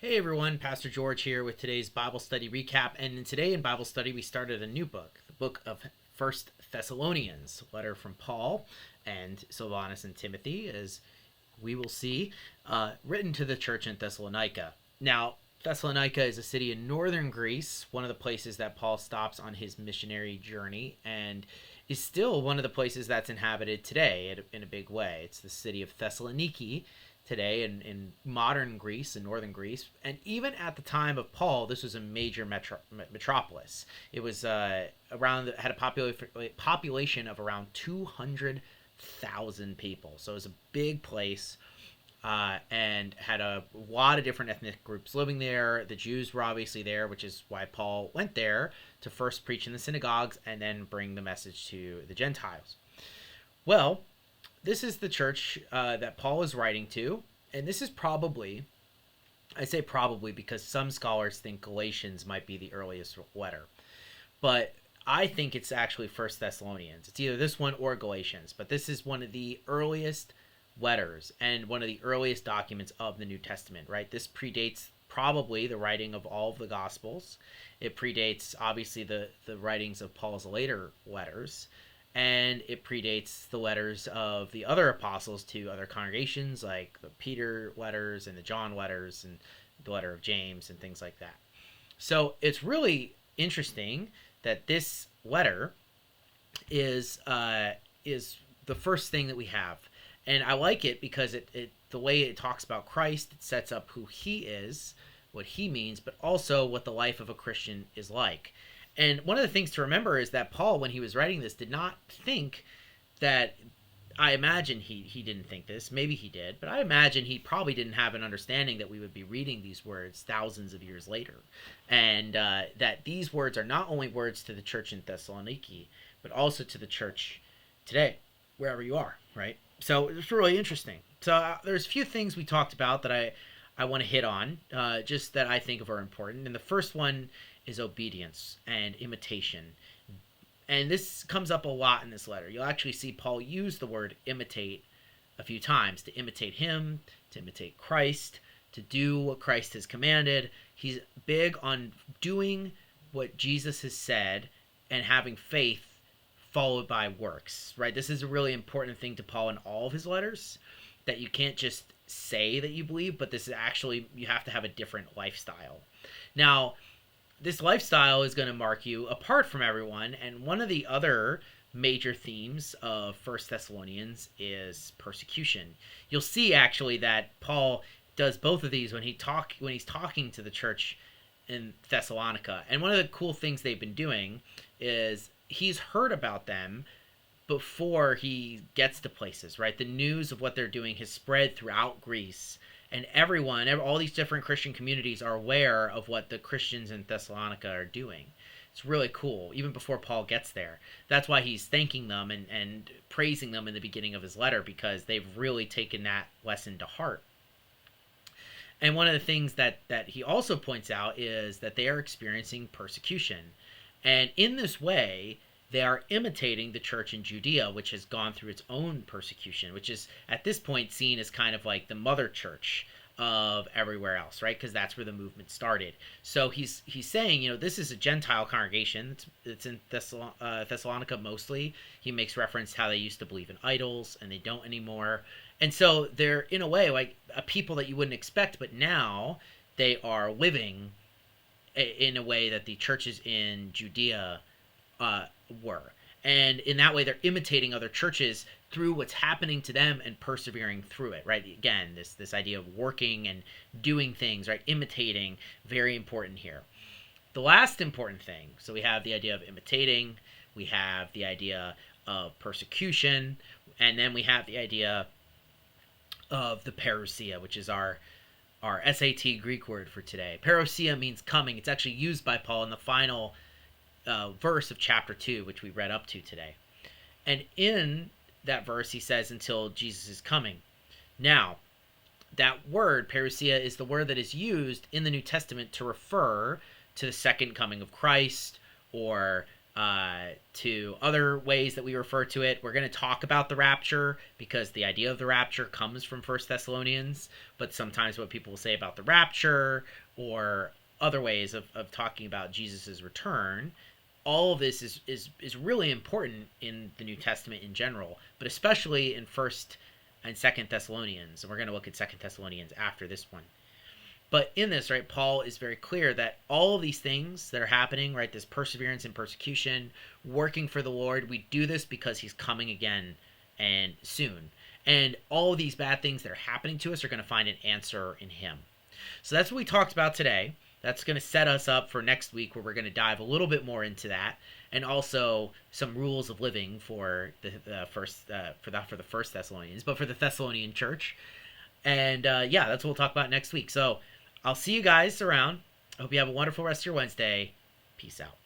Hey everyone, Pastor George here with today's Bible study recap. And today in Bible study, we started a new book, the book of First Thessalonians, a letter from Paul and Silvanus and Timothy, as we will see, written to the church in Thessalonica. Now, Thessalonica is a city in northern Greece, one of the places that Paul stops on his missionary journey, and is still one of the places that's inhabited today in a big way. It's the city of Thessaloniki today in modern Greece, in northern Greece. And even at the time of Paul, this was a major metropolis. It was had a population of around 200,000 people. So it was a big place. And had a lot of different ethnic groups living there. The Jews were obviously there, which is why Paul went there to first preach in the synagogues and then bring the message to the Gentiles. Well, this is the church that Paul is writing to, and this is probably, I say probably because some scholars think Galatians might be the earliest letter, but I think it's actually First Thessalonians. It's either this one or Galatians, but this is one of the earliest letters and one of the earliest documents of the New Testament, right? This predates probably the writing of all of the Gospels. It predates, obviously, the writings of Paul's later letters, and it predates the letters of the other apostles to other congregations, like the Peter letters and the John letters and the letter of James and things like that. So it's really interesting that this letter is the first thing that we have. And I like it because it the way it talks about Christ, it sets up who he is, what he means, but also what the life of a Christian is like. And one of the things to remember is that Paul, when he was writing this, did not think that, I imagine he didn't think this, maybe he did, but I imagine he probably didn't have an understanding that we would be reading these words thousands of years later. And that these words are not only words to the church in Thessaloniki, but also to the church today, wherever you are, right? So it's really interesting. So there's a few things we talked about that I want to hit on, just that I think of are important. And the first one is obedience and imitation. And this comes up a lot in this letter. You'll actually see Paul use the word imitate a few times, to imitate him, to imitate Christ, to do what Christ has commanded. He's big on doing what Jesus has said and having faith followed by works, right? This is a really important thing to Paul in all of his letters, that you can't just say that you believe, but this is actually, you have to have a different lifestyle. Now, this lifestyle is going to mark you apart from everyone, and one of the other major themes of First Thessalonians is persecution. You'll see actually that Paul does both of these when he's talking to the church in Thessalonica. And one of the cool things they've been doing is he's heard about them before he gets to places, right? The news of what they're doing has spread throughout Greece, and all these different Christian communities are aware of what the Christians in Thessalonica are doing. It's really cool, even before Paul gets there. That's why he's thanking them and praising them in the beginning of his letter, because they've really taken that lesson to heart. And one of the things that he also points out is that they are experiencing persecution. And in this way, they are imitating the church in Judea, which has gone through its own persecution, which is at this point seen as kind of like the mother church of everywhere else, right? Because that's where the movement started. So he's saying, this is a Gentile congregation. It's in Thessalonica mostly. He makes reference to how they used to believe in idols and they don't anymore. And so they're, in a way, like a people that you wouldn't expect, but now they are living in a way that the churches in Judea were. And in that way, they're imitating other churches through what's happening to them and persevering through it, right? Again, this idea of working and doing things, right? Imitating, very important here. The last important thing, so we have the idea of imitating, we have the idea of persecution, and then we have the idea of the parousia, which is our SAT Greek word for today. Parousia means coming. It's actually used by Paul in the final verse of chapter 2, which we read up to today. And in that verse, he says, until Jesus is coming. Now, that word, parousia, is the word that is used in the New Testament to refer to the second coming of Christ, or to other ways that we refer to it. We're going to talk about the rapture because the idea of the rapture comes from First Thessalonians, but sometimes what people will say about the rapture or other ways of talking about Jesus' return, all of this is really important in the New Testament in general, but especially in First and Second Thessalonians. And we're going to look at Second Thessalonians after this one. But in this, right, Paul is very clear that all of these things that are happening, right, this perseverance and persecution, working for the Lord, we do this because he's coming again and soon. And all of these bad things that are happening to us are going to find an answer in him. So that's what we talked about today. That's going to set us up for next week where we're going to dive a little bit more into that, and also some rules of living for the First Thessalonians, but for the Thessalonian church. And yeah, that's what we'll talk about next week. So I'll see you guys around. I hope you have a wonderful rest of your Wednesday. Peace out.